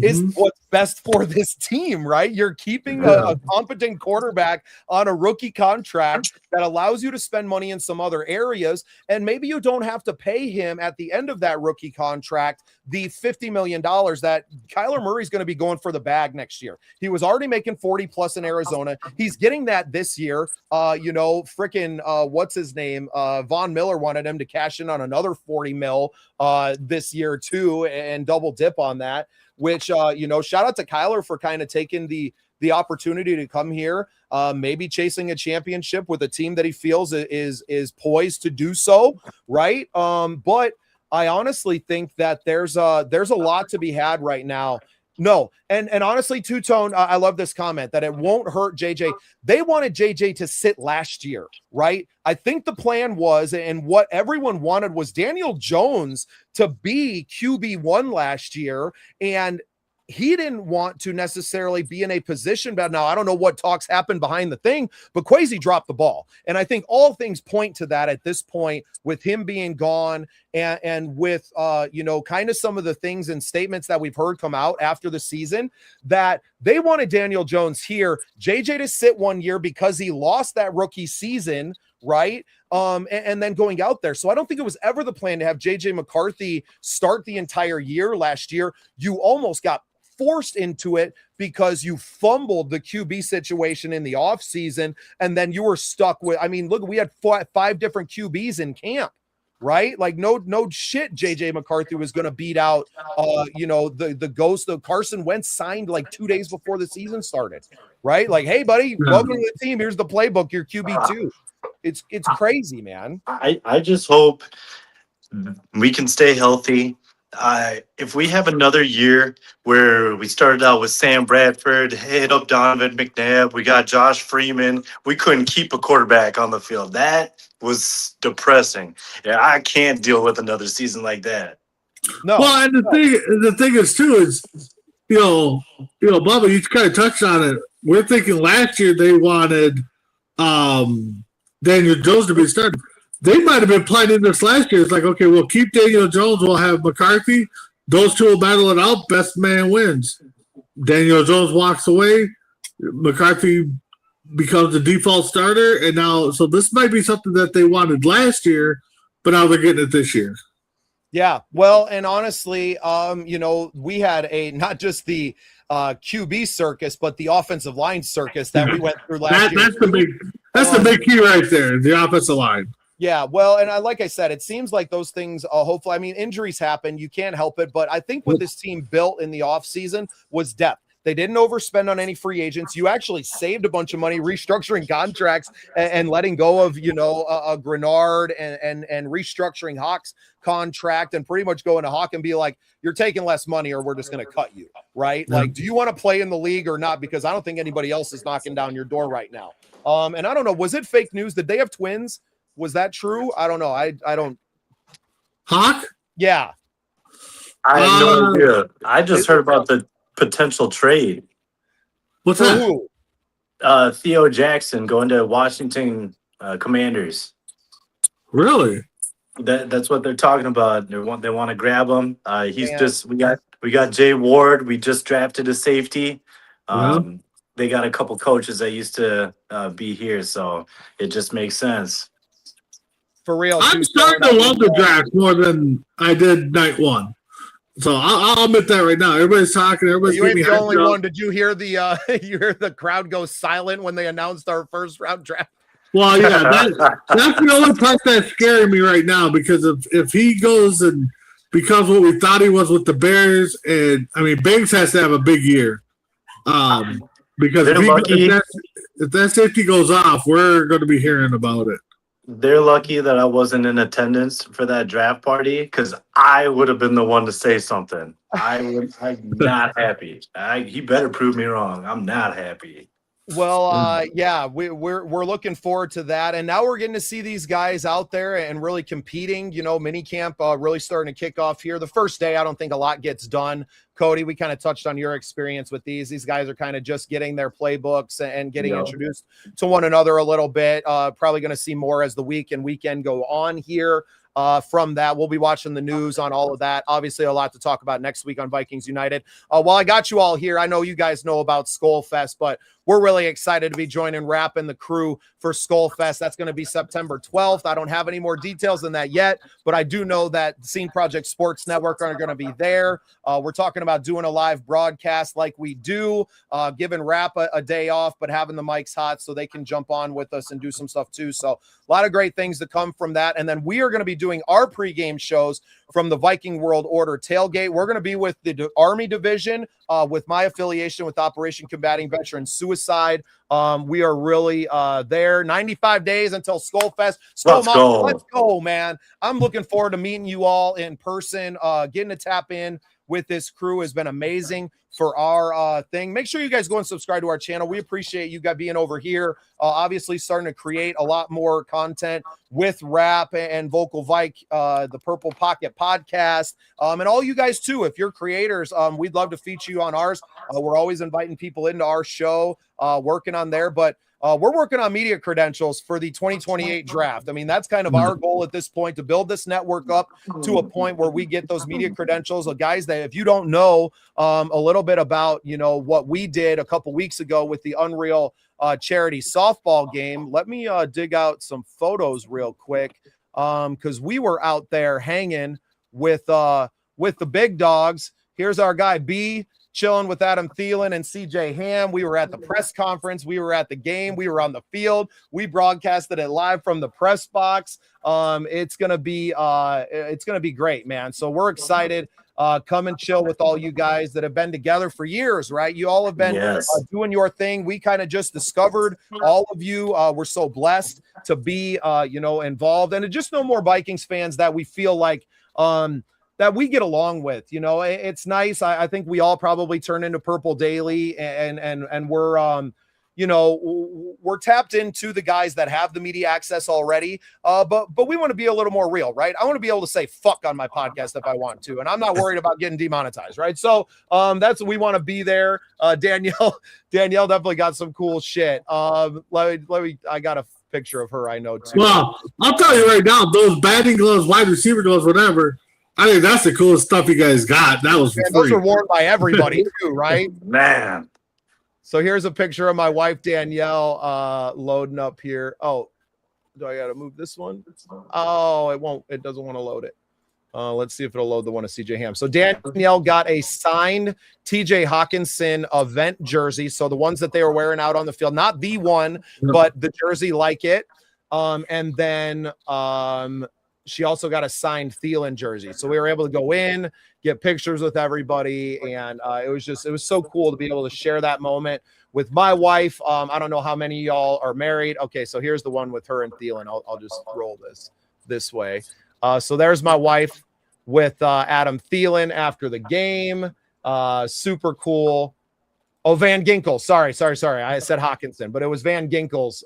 is what's best for this team, right? You're keeping a competent quarterback on a rookie contract that allows you to spend money in some other areas, and maybe you don't have to pay him at the end of that rookie contract the $50 million that Kyler Murray's going to be going for the bag next year. He was already making 40 plus in Arizona. He's getting that this year. What's his name? Von Miller wanted him to cash in on another 40 mil this year too, and double dip on that. Which, shout out to Kyler for kind of taking the opportunity to come here, maybe chasing a championship with a team that he feels is poised to do so, right? But I honestly think that there's a lot to be had right now. No, and honestly, Two-Tone, I love this comment that it won't hurt JJ. They wanted JJ to sit last year, right? I think the plan was, and what everyone wanted was Daniel Jones to be QB1 last year, and he didn't want to necessarily be in a position, but now I don't know what talks happened behind the thing, but Kwesi dropped the ball. And I think all things point to that at this point, with him being gone and with, kind of some of the things and statements that we've heard come out after the season, that they wanted Daniel Jones here, JJ to sit 1 year because he lost that rookie season, right? And then going out there. So I don't think it was ever the plan to have JJ McCarthy start the entire year last year. You almost got forced into it because you fumbled the QB situation in the offseason, and then you were stuck with, look, we had 5 different QBs in camp, right? Like no shit, JJ McCarthy was going to beat out, the ghost of Carson Wentz signed like 2 days before the season started, right? Like, hey, buddy, welcome to the team. Here's the playbook. You're QB2. It's crazy, man. I just hope we can stay healthy. If we have another year where we started out with Sam Bradford, hit up Donovan McNabb, we got Josh Freeman, we couldn't keep a quarterback on the field. That was depressing. Yeah, I can't deal with another season like that. No. Well, and the thing is too is, Bubba, you kind of touched on it. We're thinking last year they wanted Daniel Jones to be started. They might have been planning this last year. It's like, okay, we'll keep Daniel Jones. We'll have McCarthy. Those two will battle it out. Best man wins. Daniel Jones walks away. McCarthy becomes the default starter. And now, so this might be something that they wanted last year, but now they're getting it this year. Yeah. Well, and honestly, we had not just the QB circus, but the offensive line circus that we went through last year. That's the big key right there, the offensive line. Yeah, well, and like I said, it seems like those things, hopefully, injuries happen. You can't help it. But I think what this team built in the offseason was depth. They didn't overspend on any free agents. You actually saved a bunch of money restructuring contracts and letting go of, a Grenard and restructuring Hawk's contract, and pretty much going to Hawk and be like, you're taking less money or we're just going to cut you, right? Yeah. Like, do you want to play in the league or not? Because I don't think anybody else is knocking down your door right now. And I don't know, was it fake news? Did they have twins? Was that true? I don't know. I don't. Hawk? Yeah. I have no idea. I just heard about the potential trade. What's that? Theo Jackson going to Washington Commanders. Really? That's what they're talking about. They want to grab him. We got Jay Ward. We just drafted a safety. They got a couple coaches that used to be here, so it just makes sense. For real, I'm starting to love the draft more than I did night one. So I'll admit that right now. Everybody's talking. Everybody's you ain't the only one. Did you hear you hear the crowd go silent when they announced our first round draft? Well, yeah, that's the only part that's scaring me right now, because if he goes and becomes what we thought he was with the Bears, and Banks has to have a big year. Because if that safety goes off, we're going to be hearing about it. They're lucky that I wasn't in attendance for that draft party, because I would have been the one to say something. I'm not happy. He better prove me wrong. I'm not happy. Well, yeah, we're looking forward to that, and now we're getting to see these guys out there and really competing. You know, mini camp really starting to kick off here. The first day, I don't think a lot gets done. Cody, we kind of touched on your experience with these. These guys are kind of just getting their playbooks and getting introduced to one another a little bit. Probably going to see more as the week and weekend go on here. From that, we'll be watching the news on all of that. Obviously, a lot to talk about next week on Vikings United. While I got you all here, I know you guys know about Skol Fest, but we're really excited to be joining Rap and the crew for Skol Fest. That's going to be September 12th. I don't have any more details than that yet, but I do know that Scene Project Sports Network are going to be there. We're talking about doing a live broadcast like we do, giving Rap a day off, but having the mics hot so they can jump on with us and do some stuff too. So a lot of great things to come from that. And then we are going to be doing our pregame shows from the Viking World Order tailgate. We're going to be with the Army Division, with my affiliation with Operation Combating Veteran Suicide. We are really there. 95 days until Skol Fest. Let's go, man. I'm looking forward to meeting you all in person. Getting to tap in with this crew has been amazing for our thing. Make sure you guys go and subscribe to our channel. We appreciate you guys being over here. Obviously starting to create a lot more content with Rap and Vocal Vike, the Purple Pocket podcast, and all you guys too. If you're creators, we'd love to feature you on ours. We're always inviting people into our show, working on there, but we're working on media credentials for the 2028 draft. I mean, that's kind of our goal at this point, to build this network up to a point where we get those media credentials of guys that, if you don't know a little bit about, you know, what we did a couple weeks ago with the Unreal charity softball game, let me dig out some photos real quick, because we were out there hanging with the big dogs. Here's our guy B, chilling with Adam Thielen and CJ Ham. We were at the press conference. We were at the game. We were on the field. We broadcasted it live from the press box. It's gonna be great, man. So we're excited. Come and chill with all you guys that have been together for years, right? You all have been doing your thing. We kind of just discovered all of you. We're so blessed to be, involved, and to just know more Vikings fans that we feel like, that we get along with. You know, it's nice. I think we all probably turn into Purple Daily, and we're, we're tapped into the guys that have the media access already. But we want to be a little more real, right? I want to be able to say fuck on my podcast if I want to, and I'm not worried about getting demonetized, right? So that's what we want to be there. Danielle definitely got some cool shit. Let me. I got a picture of her. I know too. Well, I'll tell you right now, those batting gloves, wide receiver gloves, whatever, I think that's the coolest stuff you guys got. That was for free. Those are worn by everybody too, right? Man. So here's a picture of my wife, Danielle, loading up here. Oh, do I got to move this one? Oh, it won't. It doesn't want to load it. Let's see if it'll load the one of CJ Ham. So Danielle got a signed TJ Hawkinson event jersey. So the ones that they were wearing out on the field, not the one, but the jersey like it. And then she also got a signed Thielen jersey. So we were able to go in, get pictures with everybody. And it was so cool to be able to share that moment with my wife. I don't know how many of y'all are married. Okay, so here's the one with her and Thielen. I'll just roll this way. So there's my wife with Adam Thielen after the game. Super cool. Oh, Van Ginkel. Sorry. I said Hawkinson, but it was Van Ginkel's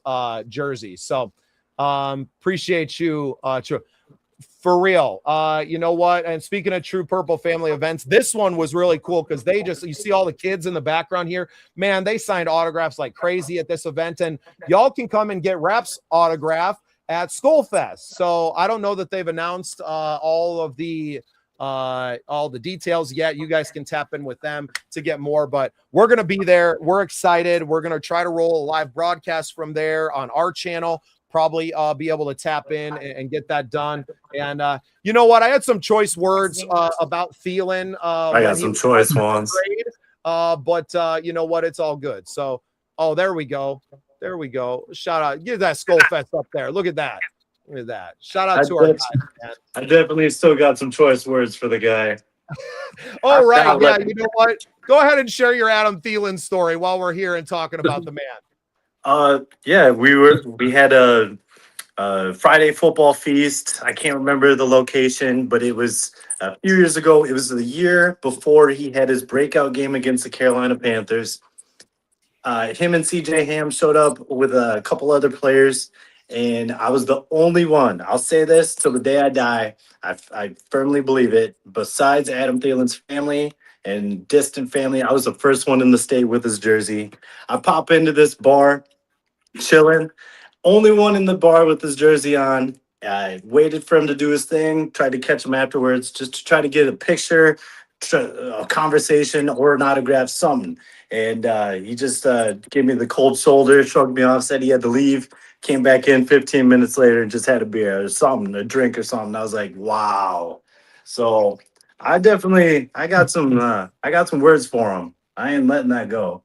jersey. So appreciate you. For real. You know what? And speaking of true Purple family events, this one was really cool because you see all the kids in the background here. Man, they signed autographs like crazy at this event, and y'all can come and get Rap's autograph at Skol Fest. So I don't know that they've announced all the details yet. You guys can tap in with them to get more, but we're going to be there. We're excited. We're going to try to roll a live broadcast from there on our channel. Probably be able to tap in and get that done. And you know what? I had some choice words about Thielen. I got some choice ones. But you know what? It's all good. So, there we go. Shout out. Give that Skol Fest up there. Look at that. Shout out to our guys, man. I definitely still got some choice words for the guy. All right. Yeah, you know what? Go ahead and share your Adam Thielen story while we're here and talking about the man. Yeah, we had a Friday football feast. I can't remember the location, but it was a few years ago. It was the year before he had his breakout game against the Carolina Panthers. him and CJ Ham showed up with a couple other players, and I was the only one. I'll say this till the day I die. I firmly believe it. Besides Adam Thielen's family and distant family, I was the first one in the state with his jersey. I pop into this bar, chilling. Only one in the bar with his jersey on. I waited for him to do his thing, tried to catch him afterwards, just to try to get a picture, a conversation, or an autograph, something. And he just gave me the cold shoulder, shrugged me off, said he had to leave, came back in 15 minutes later and just had a beer or something, a drink or something. I was like, wow. So I got some words for him. I ain't letting that go.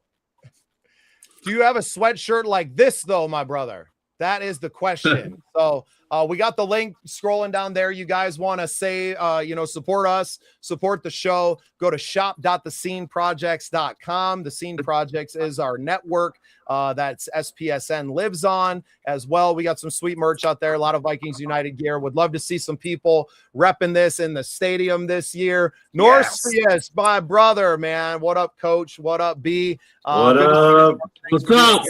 Do you have a sweatshirt like this, though, my brother? That is the question. So we got the link scrolling down there. You guys want to say, support us, support the show, go to shop.thesceneprojects.com. The Scene Projects is our network that's SPSN lives on as well. We got some sweet merch out there, a lot of Vikings United gear. Would love to see some people repping this in the stadium this year. Norcius, my brother, man. What up, Coach? What up, B? What up? What's up?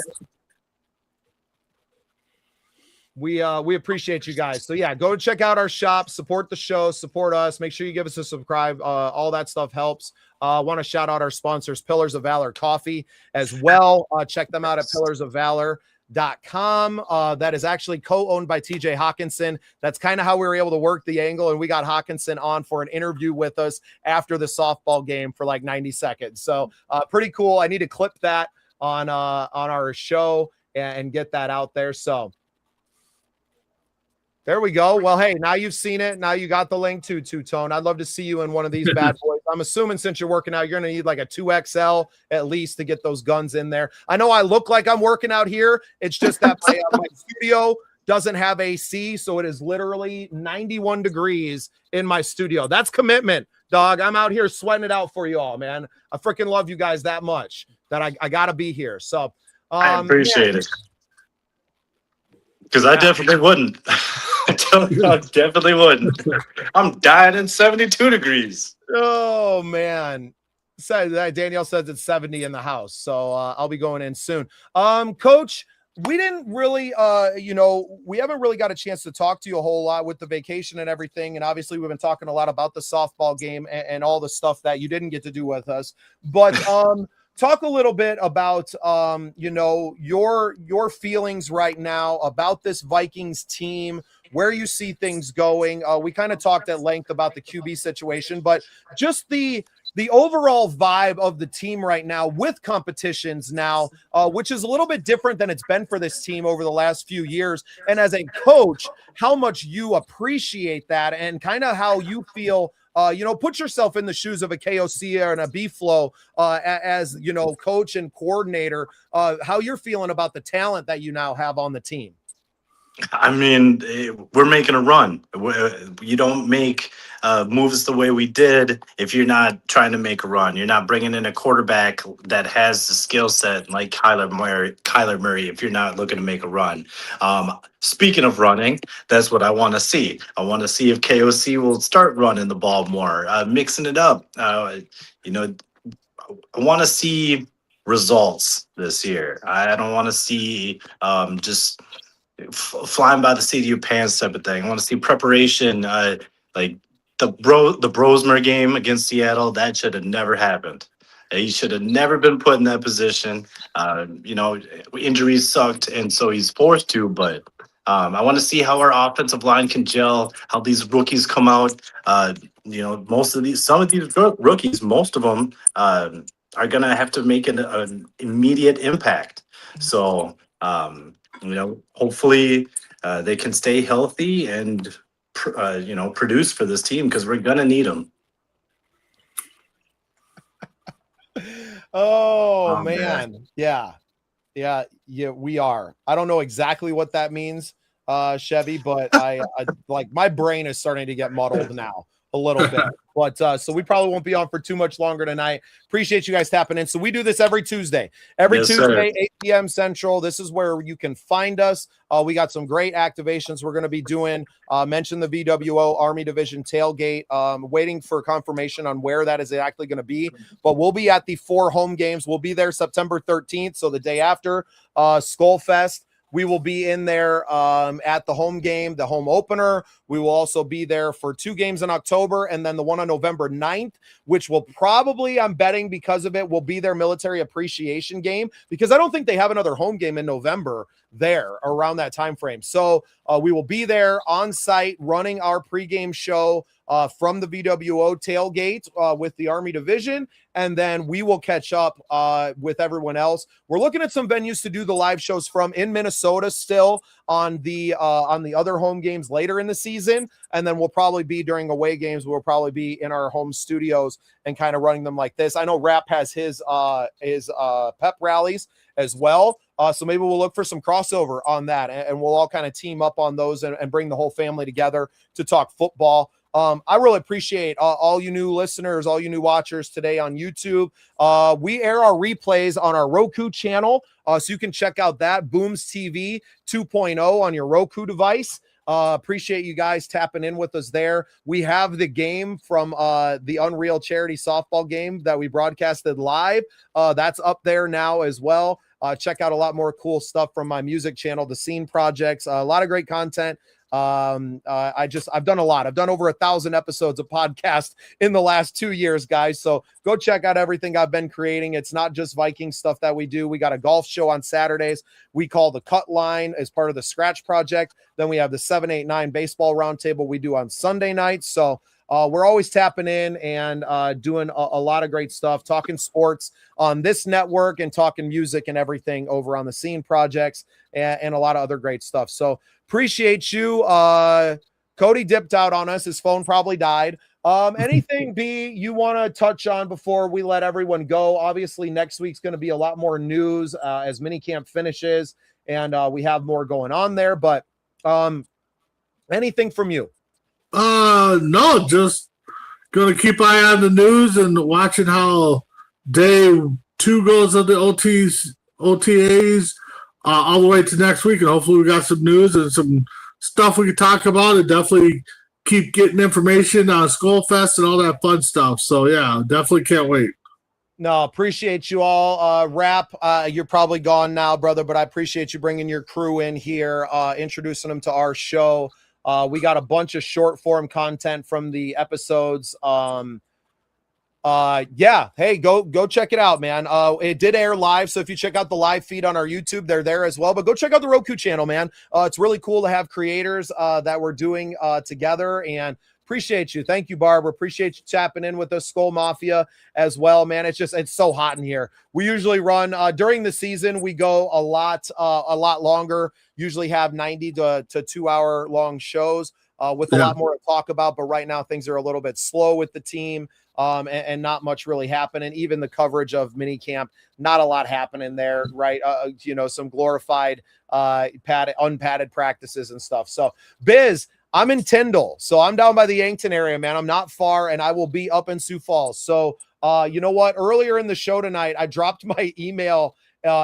We appreciate you guys. So yeah, go check out our shop, support the show, support us. Make sure you give us a subscribe. All that stuff helps. Want to shout out our sponsors, Pillars of Valor Coffee as well. Check them out at pillarsofvalor.com. That is actually co-owned by TJ Hawkinson. That's kind of how we were able to work the angle, and we got Hawkinson on for an interview with us after the softball game for like 90 seconds. So pretty cool. I need to clip that on our show and get that out there. So there we go. Well, hey, now you've seen it. Now you got the link to Two-Tone. I'd love to see you in one of these bad boys. I'm assuming since you're working out, you're going to need like a 2XL at least to get those guns in there. I know I look like I'm working out here. It's just that my studio doesn't have AC, so it is literally 91 degrees in my studio. That's commitment, dog. I'm out here sweating it out for you all, man. I freaking love you guys that much that I got to be here. So I appreciate it. Because I definitely wouldn't. I definitely wouldn't. I'm dying in 72 degrees. Oh, man. Danielle says it's 70 in the house, so I'll be going in soon. Coach, we didn't really, we haven't really got a chance to talk to you a whole lot with the vacation and everything. And obviously, we've been talking a lot about the softball game and all the stuff that you didn't get to do with us. But talk a little bit about, your feelings right now about this Vikings team, where you see things going. We kind of talked at length about the QB situation, but just the overall vibe of the team right now with competitions now, which is a little bit different than it's been for this team over the last few years. And as a coach, how much you appreciate that and kind of how you feel, put yourself in the shoes of a KOC and a B-Flow as, coach and coordinator, how you're feeling about the talent that you now have on the team. I mean, we're making a run. You don't make moves the way we did if you're not trying to make a run. You're not bringing in a quarterback that has the skill set like Kyler Murray if you're not looking to make a run. Speaking of running, that's what I want to see. I want to see if KOC will start running the ball more, mixing it up. I want to see results this year. I don't want to see just flying by the seat of your pants type of thing. I want to see preparation. Like the Brosmer game against Seattle, that should have never happened. He should have never been put in that position. Injuries sucked, and so he's forced to. But I want to see how our offensive line can gel, how these rookies come out. Some of these rookies, most of them are going to have to make an immediate impact. So, hopefully they can stay healthy and, produce for this team because we're going to need them. Oh, man. Yeah, we are. I don't know exactly what that means, Chevy, but I like my brain is starting to get muddled now a little bit. But so we probably won't be on for too much longer tonight. Appreciate you guys tapping in. So we do this every Tuesday. Every Tuesday, 8 p.m. Central. This is where you can find us. We got some great activations we're going to be doing. Mention the VWO Army Division tailgate. Waiting for confirmation on where that is actually going to be. But we'll be at the 4 home games. We'll be there September 13th, so the day after Skol Fest. We will be in there at the home game, the home opener. We will also be there for 2 games in October, and then the one on November 9th, which will probably, I'm betting because of it, will be their military appreciation game, because I don't think they have another home game in November there around that time frame. So we will be there on site running our pregame show from the VWO tailgate with the Army Division, and then we will catch up with everyone else. We're looking at some venues to do the live shows from in Minnesota still on the other home games later in the season, and then we'll probably be during away games. We'll probably be in our home studios and kind of running them like this. I know Rap has his pep rallies as well. So maybe we'll look for some crossover on that, and we'll all kind of team up on those and bring the whole family together to talk football. I really appreciate all you new listeners, all you new watchers today on YouTube. We air our replays on our Roku channel, so you can check out that Booms TV 2.0 on your Roku device. Appreciate you guys tapping in with us there. We have the game from the Unreal Charity Softball game that we broadcasted live. That's up there now as well. Check out a lot more cool stuff from my music channel, The Scene Projects. A lot of great content. I've done a lot. I've done over 1,000 episodes of podcast in the last 2 years, guys. So go check out everything I've been creating. It's not just Viking stuff that we do. We got a golf show on Saturdays. We call the Cut Line as part of the Scratch Project. Then we have the 7-8-9 baseball roundtable we do on Sunday nights. So we're always tapping in and doing a lot of great stuff, talking sports on this network and talking music and everything over on the Scene Projects and a lot of other great stuff. So appreciate you. Cody dipped out on us. His phone probably died. Anything, B, you want to touch on before we let everyone go? Obviously, next week's going to be a lot more news as minicamp finishes, and we have more going on there. But anything from you? No, just gonna keep eye on the news and watching how day 2 goes of the OTAs all the way to next week, and hopefully we got some news and some stuff we can talk about, and definitely keep getting information on Skol Fest and all that fun stuff. So yeah, definitely can't wait. No, appreciate you all. Rap, you're probably gone now, brother, but I appreciate you bringing your crew in here, introducing them to our show. We got a bunch of short form content from the episodes. Yeah, hey, go check it out, man. It did air live, so if you check out the live feed on our YouTube, they're there as well. But go check out the Roku channel, man. It's really cool to have creators that we're doing together, and appreciate you. Thank you, Barbara. Appreciate you tapping in with us, Skol Mafia, as well, man. It's so hot in here. We usually run during the season. We go a lot longer. Usually have 90 to 2 hour long shows with a lot more to talk about. But right now things are a little bit slow with the team and not much really happening. Even the coverage of minicamp, not a lot happening there, right? Some glorified unpadded practices and stuff. So Biz, I'm in Tyndall, so I'm down by the Yankton area, man. I'm not far, and I will be up in Sioux Falls. So, you know what? Earlier in the show tonight, I dropped my email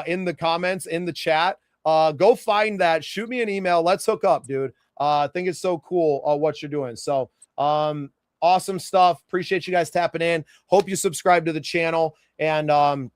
in the comments in the chat. Go find that. Shoot me an email. Let's hook up, dude. I think it's so cool what you're doing. So, awesome stuff. Appreciate you guys tapping in. Hope you subscribe to the channel. And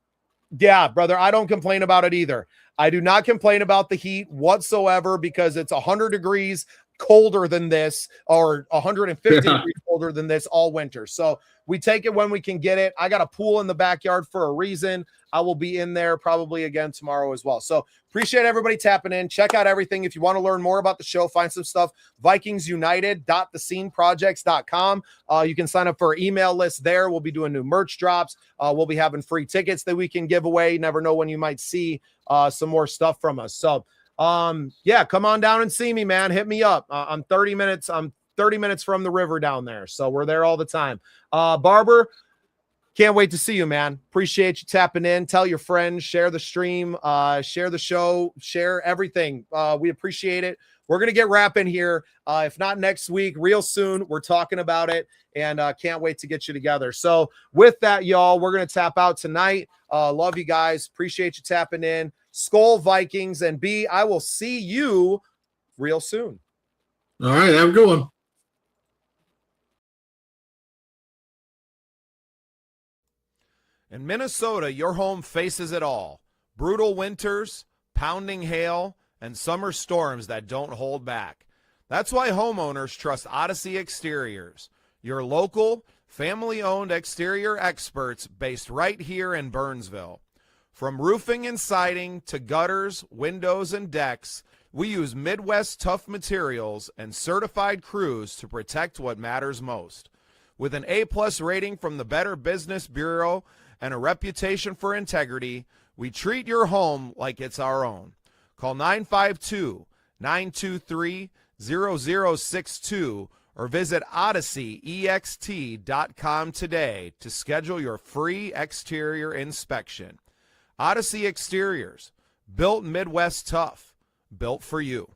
yeah, brother, I don't complain about it either. I do not complain about the heat whatsoever because it's 100 degrees colder than this, or 150 degrees colder than this all winter. So we take it when we can get it. I got a pool in the backyard for a reason. I will be in there probably again tomorrow as well. So appreciate everybody tapping in. Check out everything. If you want to learn more about the show, find some stuff, VikingsUnited.thesceneprojects.com. You can sign up for our email list there. We'll be doing new merch drops. We'll be having free tickets that we can give away. You never know when you might see some more stuff from us. So yeah, come on down and see me, man. Hit me up. I'm 30 minutes from the river down there. So we're there all the time. Barber, can't wait to see you, man. Appreciate you tapping in. Tell your friends, share the stream, share the show, share everything. We appreciate it. we're going to get wrapping here. If not next week, real soon. We're talking about it, and can't wait to get you together. So with that, y'all, we're going to tap out tonight. Love you guys. Appreciate you tapping in. Skol Vikings, and B, I will see you real soon. All right, have a good one. In Minnesota, your home faces it all. Brutal winters, pounding hail, and summer storms that don't hold back. That's why homeowners trust Odyssey Exteriors, your local, family-owned exterior experts based right here in Burnsville. From roofing and siding to gutters, windows, and decks, we use Midwest tough materials and certified crews to protect what matters most. With an A-plus rating from the Better Business Bureau and a reputation for integrity, we treat your home like it's our own. Call 952-923-0062 or visit odyssey.ext.com today to schedule your free exterior inspection. Odyssey Exteriors, built Midwest tough, built for you.